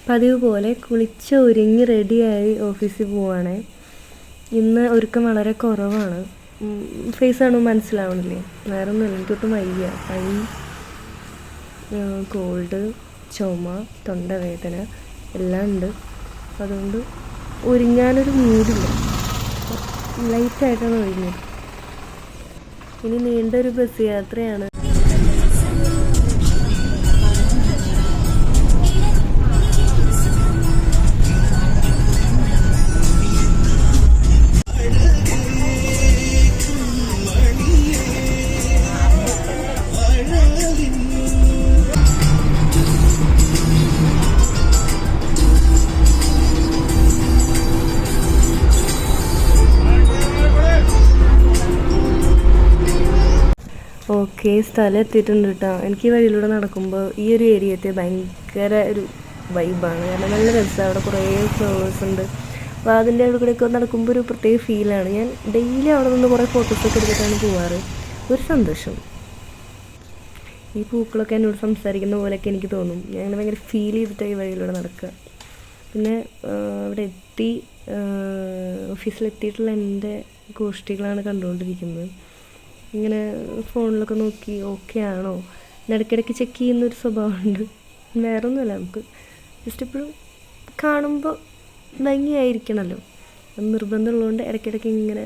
പതിവ് പോലെ കുളിച്ച് ഒരുങ്ങി റെഡിയായി ഓഫീസിൽ പോവുകയാണ്. ഇന്ന് ഒരുക്കം വളരെ കുറവാണ്. ഫേസ് കാണുമ്പോൾ മനസ്സിലാവണില്ലേ? വേറെ ഒന്നുമില്ല, എനിക്കൊട്ടും വയ്യ. പനി, കോൾഡ്, ചുമ, തൊണ്ടവേദന എല്ലാം ഉണ്ട്. അതുകൊണ്ട് ഒരുങ്ങാനൊരു മൂഡില്ല. ലൈറ്റായിട്ടാണ് ഒരുങ്ങിയത്. ഇനി നീണ്ടൊരു ബസ് യാത്രയാണ്. ഓക്കെ, സ്ഥലം എത്തിയിട്ടുണ്ട് കേട്ടോ. എനിക്ക് ഈ വഴിയിലൂടെ നടക്കുമ്പോൾ ഈ ഒരു ഏരിയത്തെ ഭയങ്കര ഒരു വൈബാണ്. കാരണം നല്ല രസമാണ്. അവിടെ കുറേ ഫ്ലവേഴ്സ് ഉണ്ട്. അപ്പോൾ അതിൻ്റെ അവിടെ കൂടെയൊക്കെ നടക്കുമ്പോൾ ഒരു പ്രത്യേക ഫീലാണ്. ഞാൻ ഡെയിലി അവിടെ നിന്ന് കുറേ ഫോട്ടോസൊക്കെ എടുത്തിട്ടാണ് പോവാറ്. ഒരു സന്തോഷം. ഈ പൂക്കളൊക്കെ എന്നോട് സംസാരിക്കുന്ന പോലെയൊക്കെ എനിക്ക് തോന്നും. ഞാൻ അങ്ങനെ ഭയങ്കര ഫീൽ ചെയ്തിട്ടാണ് ഈ വഴിയിലൂടെ നടക്കുക. പിന്നെ അവിടെ എത്തി ഓഫീസിലെത്തിയിട്ടുള്ള എൻ്റെ ഗോഷ്ഠികളാണ് കണ്ടുകൊണ്ടിരിക്കുന്നത്. ഇങ്ങനെ ഫോണിലൊക്കെ നോക്കി ഓക്കെ ആണോ ഇടയ്ക്കിടയ്ക്ക് ചെക്ക് ചെയ്യുന്നൊരു സ്വഭാവമുണ്ട്. വേറെ ഒന്നുമല്ല, നമുക്ക് ജസ്റ്റ് എപ്പോഴും കാണുമ്പോൾ ഭംഗിയായിരിക്കണമല്ലോ, അത് നിർബന്ധമുള്ളതുകൊണ്ട് ഇടയ്ക്കിടയ്ക്ക് ഇങ്ങനെ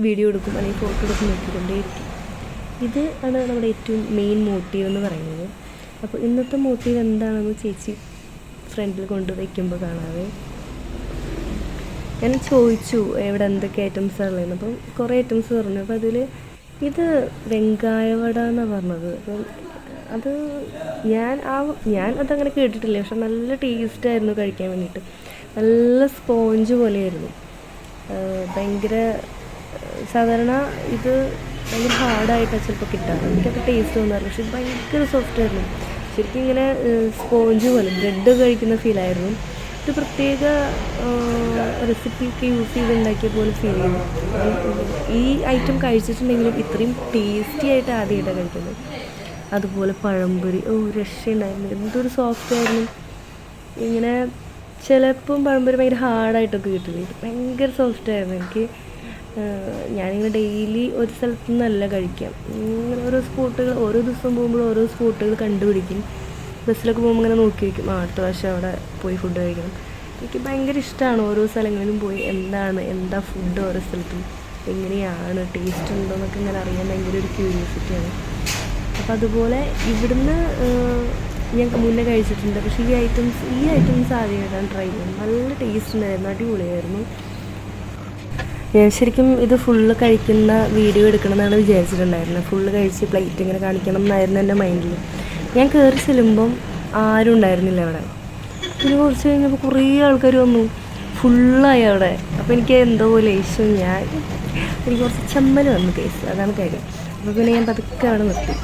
വീഡിയോ എടുക്കും അല്ലെങ്കിൽ ഫോട്ടോ എടുക്കും, നോക്കിക്കൊണ്ടേയിരിക്കും. ഇത് ആണ് നമ്മുടെ ഏറ്റവും മെയിൻ മോട്ടീവ് എന്ന് പറയുന്നത്. അപ്പോൾ ഇന്നത്തെ മോട്ടീവ് എന്താണെന്ന് ചേച്ചി ഫ്രണ്ടിൽ കൊണ്ട് വയ്ക്കുമ്പോൾ കാണാതെ ഞാൻ ചോദിച്ചു എവിടെ എന്തൊക്കെ ഐറ്റംസാണ് ഉള്ളതെന്ന്. അപ്പം കുറേ ഐറ്റംസ് പറഞ്ഞു. അപ്പോൾ അതിൽ ഇത് വെങ്കായവട എന്നാണ് പറഞ്ഞത്. അപ്പം അത് ഞാൻ അതങ്ങനെ കേട്ടിട്ടില്ല. പക്ഷെ നല്ല ടേസ്റ്റായിരുന്നു കഴിക്കാൻ വേണ്ടിയിട്ട്. നല്ല സ്പോഞ്ച് പോലെയായിരുന്നു. ഭയങ്കര സാധാരണ ഇത് ഭയങ്കര ഹാർഡായിട്ടാണ് ചിലപ്പോൾ കിട്ടാറ്. എനിക്കത് ടേസ്റ്റ് തോന്നാറില്ല. പക്ഷെ ഇത് ഭയങ്കര സോഫ്റ്റായിരുന്നു. ശരിക്കും ഇങ്ങനെ സ്പോഞ്ച് പോലെ ബ്രെഡ് കഴിക്കുന്ന ഫീലായിരുന്നു. ഒരു പ്രത്യേക റെസിപ്പിയൊക്കെ യൂസ് ചെയ്തുണ്ടാക്കിയ പോലെ ഫീൽ ചെയ്യുന്നു. ഈ ഐറ്റം കഴിച്ചിട്ടുണ്ടെങ്കിലും ഇത്രയും ടേസ്റ്റി ആയിട്ട് ആദ്യമായിട്ടാണ് കഴിക്കുന്നത്. അതുപോലെ പഴംപൊരി, രക്ഷയുണ്ടായിരുന്നു. എന്തൊരു സോഫ്റ്റ് ആയിരുന്നു. ഇങ്ങനെ ചിലപ്പം പഴംപൊരി ഭയങ്കര ഹാർഡായിട്ടൊക്കെ കിട്ടില്ല, ഇത് ഭയങ്കര സോഫ്റ്റായിരുന്നു. എനിക്ക് ഞാനിങ്ങനെ ഡെയിലി ഒരു സ്ഥലത്തു നിന്നല്ല കഴിക്കാം. ഇങ്ങനെ ഓരോ സ്പോട്ടുകൾ, ഓരോ ദിവസം പോകുമ്പോൾ ഓരോ സ്പോട്ടുകൾ കണ്ടുപിടിക്കും. ബസ്സിലൊക്കെ പോകുമ്പോൾ ഇങ്ങനെ നോക്കി വയ്ക്കും, അടുത്ത പ്രാവശ്യം അവിടെ പോയി ഫുഡ് കഴിക്കണം. എനിക്ക് ഭയങ്കര ഇഷ്ടമാണ് ഓരോ സ്ഥലങ്ങളിലും പോയി എന്താ ഫുഡ് ഓരോ സ്ഥലത്തും എങ്ങനെയാണ്, ടേസ്റ്റ് ഉണ്ടോ എന്നൊക്കെ ഇങ്ങനെ അറിയാൻ ഭയങ്കര ഒരു ക്യൂരിയോസിറ്റിയാണ്. അപ്പോൾ അതുപോലെ ഇവിടുന്ന് ഞാൻ മുന്നേ കഴിച്ചിട്ടുണ്ട്. പക്ഷേ ഈ ഐറ്റംസ് ആദ്യമായിട്ടാണ് ട്രൈ ചെയ്യുന്നത്. നല്ല ടേസ്റ്റ് ഉണ്ടായിരുന്നു, അടിപൊളിയായിരുന്നു. ഞാൻ ശരിക്കും ഇത് ഫുള്ള് കഴിക്കുന്ന വീഡിയോ എടുക്കണം എന്നാണ് വിചാരിച്ചിട്ടുണ്ടായിരുന്നത്. ഫുള്ള് കഴിച്ച് പ്ലേറ്റ് ഇങ്ങനെ കാണിക്കണം എന്നായിരുന്നു എൻ്റെ മൈൻഡിൽ. ഞാൻ കയറി ചെല്ലുമ്പം ആരും ഉണ്ടായിരുന്നില്ല അവിടെ. പിന്നെ കുറച്ച് കഴിഞ്ഞപ്പോൾ കുറേ ആൾക്കാർ വന്നു, ഫുള്ളായി അവിടെ. അപ്പോൾ എനിക്ക് എന്തോ പോലെ എനിക്ക് കുറച്ച് ചമ്മൽ വന്നു കേസ്, അതാണ് കാര്യം. അപ്പോൾ പിന്നെ ഞാൻ പതുക്കെ അവിടെ നിർത്തി.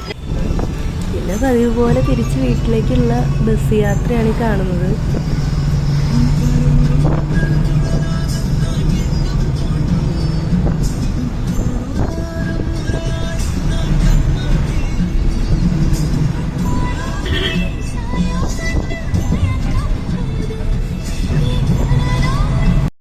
പിന്നെ പതിവ് പോലെ തിരിച്ച് വീട്ടിലേക്കുള്ള ബസ് യാത്രയാണ് ഈ കാണുന്നത്.